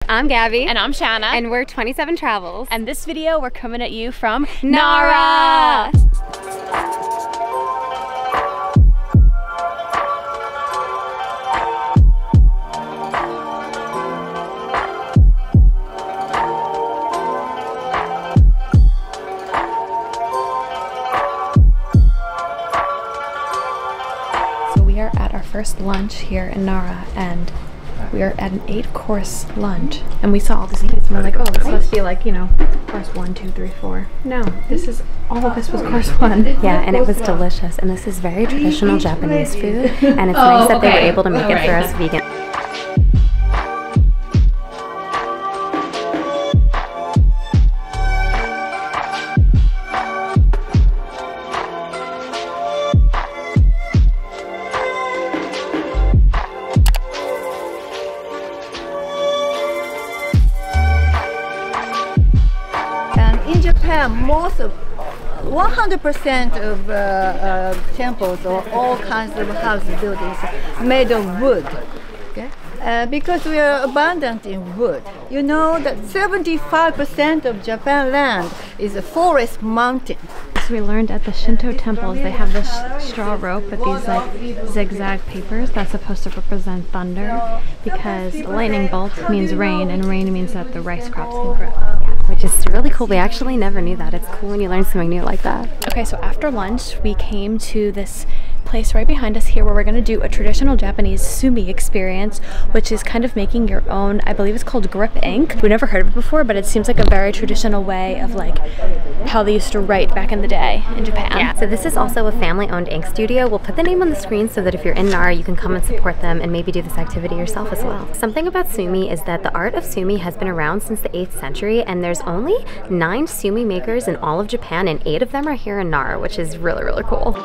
I'm Gabby. And I'm Shanna. And we're 27 Travels. And this video, we're coming at you from Nara! So we are at our first lunch here in Nara, and we are at an 8-course lunch, and we saw all these plates and we're like, oh, this must be like, you know, course 1, 2, 3, 4. No, this is, all of this was course 1. Yeah, and it was delicious, and this is very traditional Japanese food, and it's nice that they were able to make it for us vegan. In Japan, most of 100% of temples or all kinds of house buildings made of wood. Okay? Because we are abundant in wood. You know that 75% of Japan land is a forest mountain. So we learned at the Shinto temples, they have this straw rope with these like zigzag papers that's supposed to represent thunder, because lightning bolt means rain, and rain means that the rice crops can grow. Which is really cool. We actually never knew that. It's cool when you learn something new like that. Okay, so after lunch, we came to this place right behind us here where we're going to do a traditional Japanese sumi experience, which is kind of making your own, I believe it's called grip ink. We've never heard of it before, but it seems like a very traditional way of like how they used to write back in the day in Japan. Yeah, so this is also a family-owned ink studio. We'll put the name on the screen so that if you're in Nara, you can come and support them and maybe do this activity yourself as well. Something about sumi is that the art of sumi has been around since the 8th century, and there's only 9 sumi makers in all of Japan, and 8 of them are here in Nara, which is really, really cool.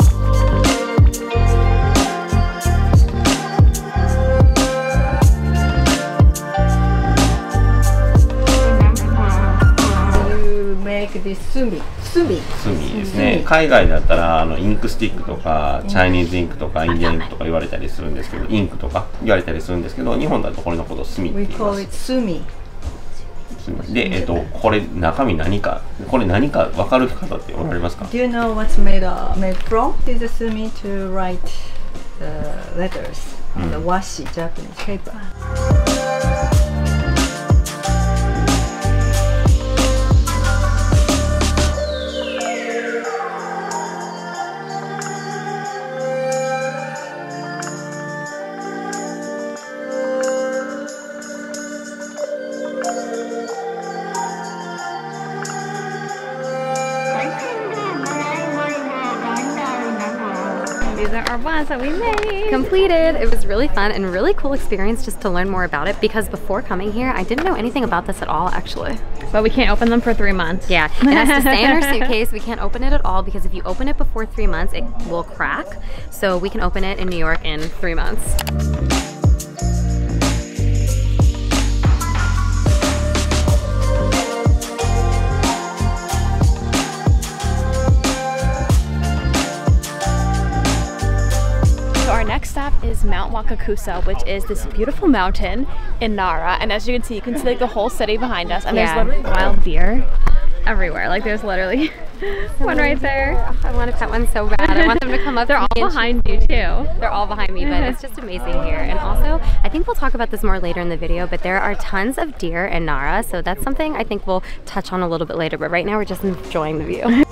This sumi ですね。海外だったらインクスティックとかチャイニーズインクとかインディアンインクとか言われたりするんですけど、インクとか言われたりするんですけど、日本だとこれのことをスミって言います。We call it sumi. で、これ中身何か、これ何か分かる方っておられますか？ Do you know what's made from? This is sumi to write the letters on the washi Japanese paper. These are our ones that we made. Completed. It was really fun and really cool experience just to learn more about it, because before coming here, I didn't know anything about this at all, actually. But we can't open them for 3 months. Yeah, it has to stay in our suitcase. We can't open it at all, because if you open it before 3 months, it will crack. So we can open it in New York in 3 months. Next stop is Mount Wakakusa, which is this beautiful mountain in Nara, and as you can see like the whole city behind us, and there's literally wild deer everywhere. Like there's literally one right there. I want to pet one so bad. I want them to come up. They're all behind you too. They're all behind me, but it's just amazing here. And also, I think we'll talk about this more later in the video, but there are tons of deer in Nara, so that's something I think we'll touch on a little bit later, but right now we're just enjoying the view.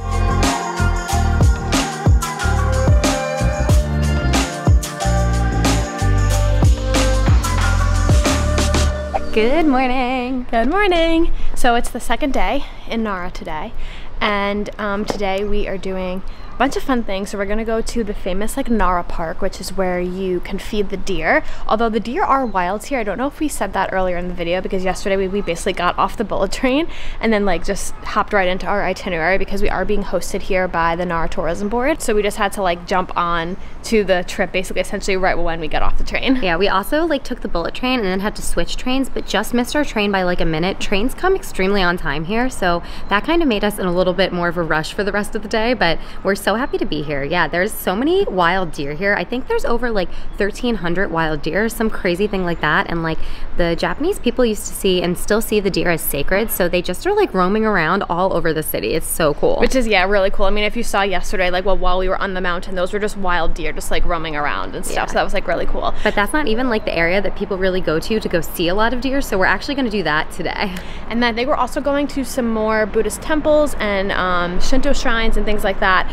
Good morning. Good morning. So it's the second day in Nara today, and today we are doing a bunch of fun things. So we're gonna go to the famous like Nara Park, which is where you can feed the deer. Although the deer are wild here. I don't know if we said that earlier in the video, because yesterday we basically got off the bullet train and then like just hopped right into our itinerary, because we are being hosted here by the Nara Tourism Board. So we just had to like jump on to the trip basically essentially right when we get off the train. Yeah, we also like took the bullet train and then had to switch trains, but just missed our train by like a minute. Trains come extremely on time here, so that kind of made us in a little bit more of a rush for the rest of the day, but we're so happy to be here. Yeah, there's so many wild deer here. I think there's over like 1,300 wild deer, some crazy thing like that. And like the Japanese people used to see and still see the deer as sacred, so they just are like roaming around all over the city. It's so cool. Which is, yeah, really cool. I mean, if you saw yesterday, like, well, while we were on the mountain, those were just wild deer just like roaming around and stuff. Yeah. So that was like really cool. But that's not even like the area that people really go to go see a lot of deer, so we're actually going to do that today. And then they were also going to some more Buddhist temples and Shinto shrines and things like that.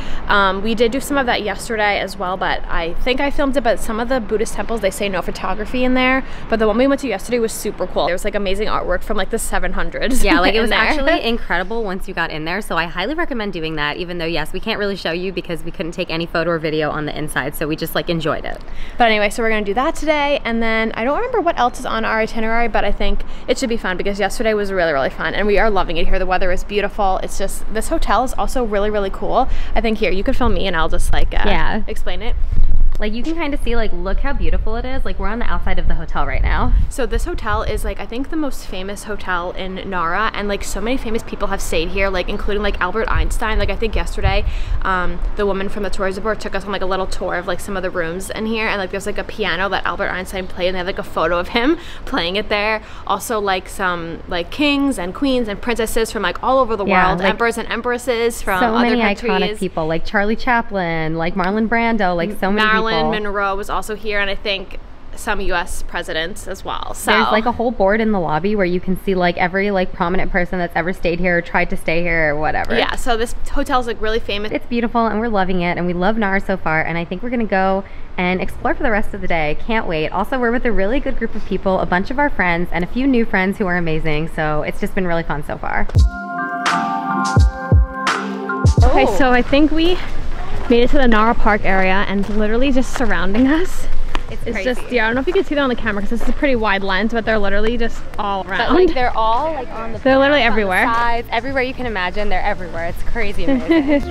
We did do some of that yesterday as well, but I think I filmed it, but some of the Buddhist temples, they say no photography in there, but the one we went to yesterday was super cool. There was like amazing artwork from like the 700s. Yeah, like it was actually incredible once you got in there, so I highly recommend doing that, even though yes, we can't really show you because we couldn't take any photo or video on the inside, so we just like enjoyed it. But anyway, so we're gonna do that today, and then I don't remember what else is on our itinerary, but I think it should be fun because yesterday was really, really fun, and we are loving it here. The weather is beautiful. It's just, this hotel is also really, really cool. I think here, you could film me and I'll just like explain it. Like you can kind of see, like, look how beautiful it is. Like we're on the outside of the hotel right now. So this hotel is like, I think the most famous hotel in Nara, and like so many famous people have stayed here, like including like Albert Einstein. Like I think yesterday, the woman from the tourism board took us on like a little tour of like some of the rooms in here, and like there's like a piano that Albert Einstein played, and they have like a photo of him playing it there. Also like some like kings and queens and princesses from like all over the world, like, emperors and empresses from so other many countries. Iconic people like Charlie Chaplin, like Marlon Brando, like so many people. Marilyn Monroe was also here, and I think some US presidents as well. So there's like a whole board in the lobby where you can see like every like prominent person that's ever stayed here or tried to stay here or whatever. Yeah, so this hotel's like really famous. It's beautiful and we're loving it, and we love Nara so far, and I think we're gonna go and explore for the rest of the day. Can't wait. Also, we're with a really good group of people, a bunch of our friends and a few new friends who are amazing, so it's just been really fun so far. Okay, so I think we made it to the Nara Park area, and literally just surrounding us, it's just, yeah, I don't know if you can see them on the camera because this is a pretty wide lens, but they're literally just all around. But like they're all like on the they're literally everywhere. On the sides, everywhere you can imagine, they're everywhere. It's crazy amazing.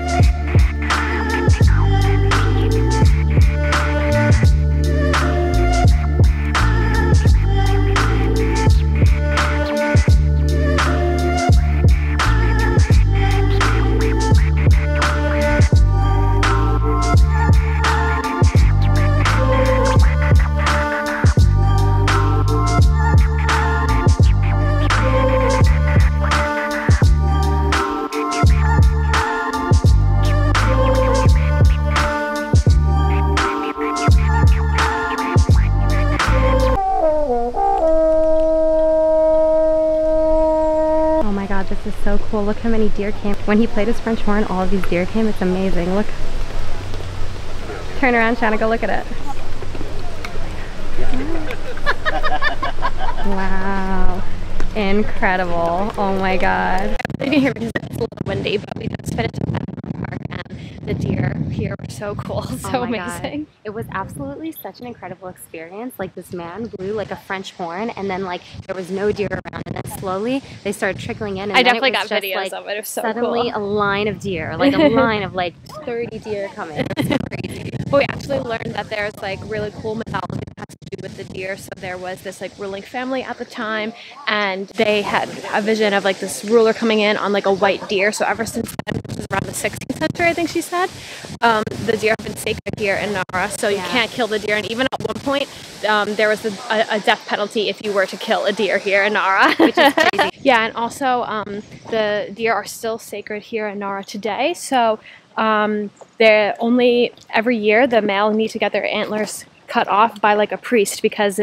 This is so cool. Look how many deer came. When he played his French horn, all of these deer came. It's amazing. Look. Turn around, Shanna, go look at it. Wow. Incredible. Oh my god. You can hear because it's a little windy, but we just finished at the park, and the deer here were so cool. So amazing. God. It was absolutely such an incredible experience. Like this man blew like a French horn, and then like there was no deer around, and then slowly they started trickling in, and I then definitely it was got just, videos like, of it. It was so suddenly cool. a line of deer, like a line of like 30 deer coming. It was crazy. But we actually learned that there's like really cool mythology that has to do with the deer. So there was this like ruling family at the time, and they had a vision of like this ruler coming in on like a white deer. So ever since then, which was around the 16th century, I think she said, the deer have been sacred here in Nara. So you can't kill the deer. And even at one point, there was a death penalty if you were to kill a deer here in Nara, which is crazy. Yeah, and also the deer are still sacred here in Nara today. So they're only every year the male need to get their antlers cut off by like a priest, because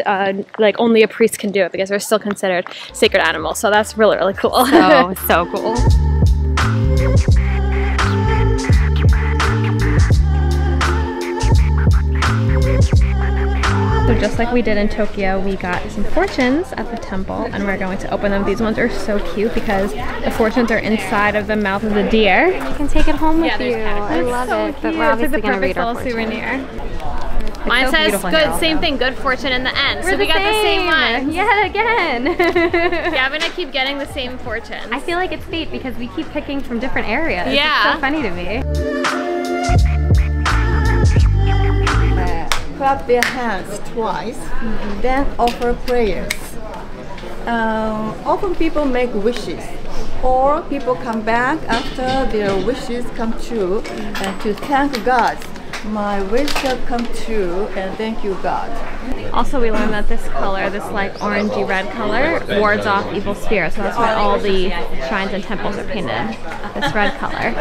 like only a priest can do it because they're still considered sacred animals. So that's really, really cool. So cool. So just like we did in Tokyo, we got some fortunes at the temple, and we're going to open them. These ones are so cute because the fortunes are inside of the mouth of the deer. You can take it home with you. I love so it. Cute. But we're obviously it's like going to read our little souvenir. Mine says good, same thing, good fortune in the end. So we got the same one. Yeah, again. Yeah, I'm gonna keep getting the same fortune. I feel like it's fate because we keep picking from different areas. Yeah. It's so funny to me. Clap their hands twice, then offer prayers. Often people make wishes or people come back after their wishes come true and to thank God. My wish have come true and thank you God. Also, we learned that this color, this like orangey red color, wards off evil spirits. So that's why all the shrines and temples are painted this red color,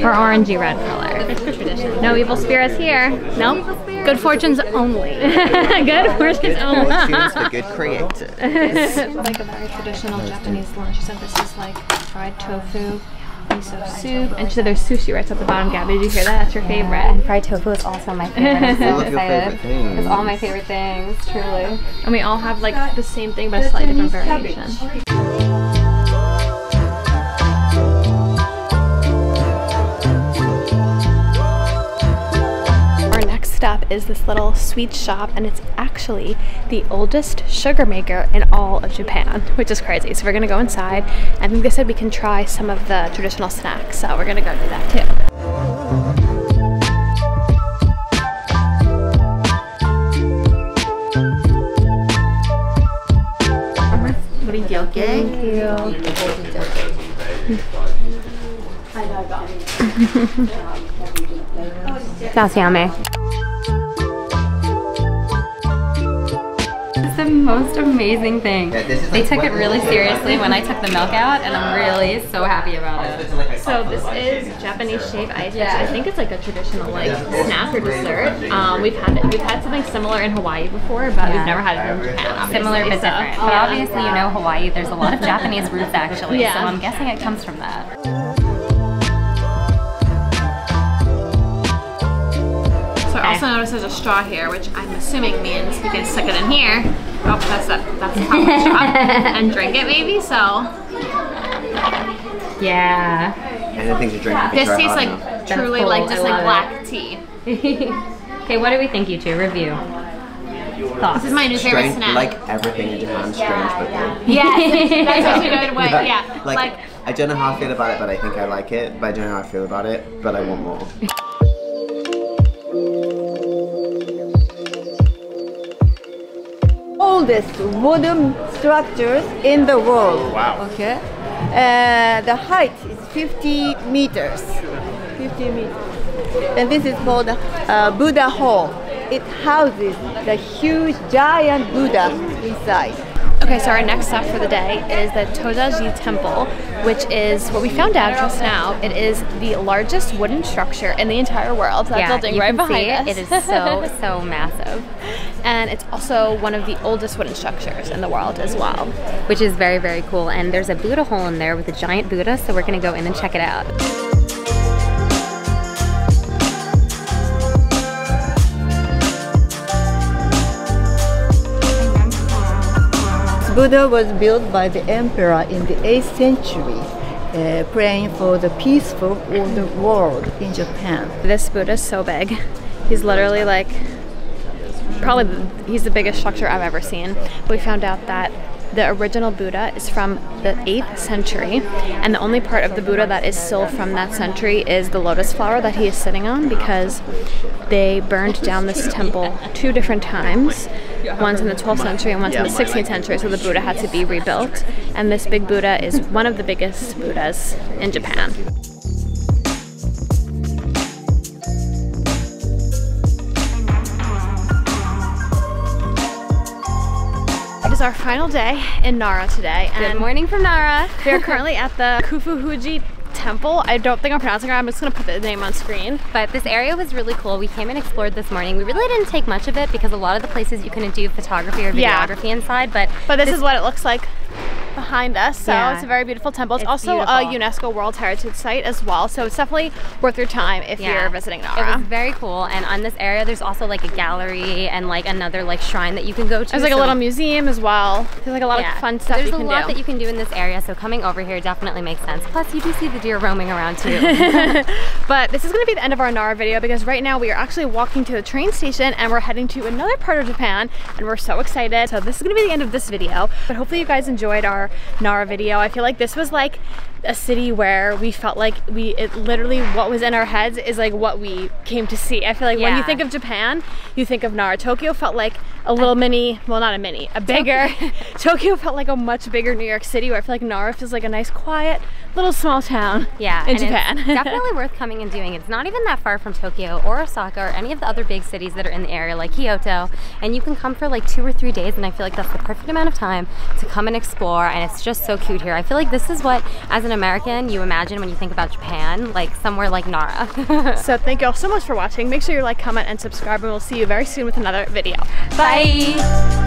or orangey red color. It's the tradition. No evil spirits here. Nope. Good fortunes only. Good fortunes only. Fortunes for good creators. It's like a very traditional Japanese lunch. She said this is like fried tofu, miso soup, and she said there's sushi right at the bottom. Gabby, did you hear that? That's your favorite. And fried tofu is also my favorite. I'm so All of your excited. favorite things. It's all my favorite things, truly. And we all have like the same thing, but a slightly different variation. Stop is this little sweet shop, and it's actually the oldest sugar maker in all of Japan, which is crazy. So we're gonna go inside. I think they said we can try some of the traditional snacks, so we're gonna go do that too. Thank you. That's yummy. It's the most amazing thing. Yeah, this is They like took it really seriously when I took the milk out, and I'm really so happy about it. So this is Japanese shaved ice, which I think it's like a traditional like snack or dessert. We've had something similar in Hawaii before, but we've never had it in Japan. Obviously. Similar but different. But obviously, you know, Hawaii, there's a lot of Japanese roots actually, Yeah. so I'm guessing it comes from that. So I also noticed there's a straw here, which I'm assuming means you can stick it in here. Oh, that's the proper straw. And drink it maybe, so. Yeah. Anything to drink. This tastes like truly cool. like just I like love black tea. Okay, what do we think, you two? Review. Thoughts? This is my new favorite Strange, snack. like everything in Japan, strange but good. Yeah, that's actually a good way. Yeah, Like, I don't know how I feel about it, but I think I like it. But I don't know how I feel about it, but I want more. Oldest wooden structures in the world. Wow. Okay. The height is 50 meters. 50 meters. And this is called Buddha Hall. It houses the huge giant Buddha inside. Okay, so our next stop for the day is the Todaji Temple, which is what we found out just now. It is the largest wooden structure in the entire world. That building right behind us. It is so massive. And it's also one of the oldest wooden structures in the world as well. Which is very, very cool. And there's a Buddha hole in there with a giant Buddha, so we're gonna go in and check it out. Buddha was built by the emperor in the 8th century, praying for the peaceful of the world in Japan. This Buddha is so big. He's literally like, he's the biggest structure I've ever seen. But we found out that the original Buddha is from the 8th century, and the only part of the Buddha that is still from that century is the lotus flower that he is sitting on, because they burned down this temple 2 different times, once in the 12th century and once in the 16th century, so the Buddha had to be rebuilt. And this big Buddha is one of the biggest Buddhas in Japan. It is our final day in Nara today. Good morning from Nara. We are currently at the Kufuhuji Temple. I don't think I'm pronouncing it right. I'm just going to put the name on screen. But this area was really cool. We came and explored this morning. We really didn't take much of it because a lot of the places you couldn't do photography or videography inside. But this is what it looks like behind us. So it's a very beautiful temple. It's also beautiful. a UNESCO World Heritage Site as well. So it's definitely worth your time if you're visiting Nara. It was very cool. And on this area, there's also like a gallery and like another like shrine that you can go to. There's like a little museum as well. There's like a lot of fun stuff you can do. There's a lot that you can do in this area. So coming over here definitely makes sense. Plus you do see the deer roaming around too. But this is going to be the end of our Nara video, because right now we are actually walking to the train station and we're heading to another part of Japan, and we're so excited. So this is going to be the end of this video, but hopefully you guys enjoyed our Nara video. I feel like this was like a city where we felt like it literally, what was in our heads is like what we came to see. I feel like when you think of Japan, you think of Nara. Tokyo felt like a little mini, well not a mini, a bigger. Tokyo felt like a much bigger New York City, where I feel like Nara feels like a nice quiet little small town in Japan. It's definitely worth coming and doing. It's not even that far from Tokyo or Osaka or any of the other big cities that are in the area like Kyoto, and you can come for like 2 or 3 days, and I feel like that's the perfect amount of time to come and explore, and it's just so cute here. I feel like this is what, as an American, you imagine when you think about Japan, like somewhere like Nara. So thank you all so much for watching. Make sure you like, comment, and subscribe, and we'll see you very soon with another video. Bye!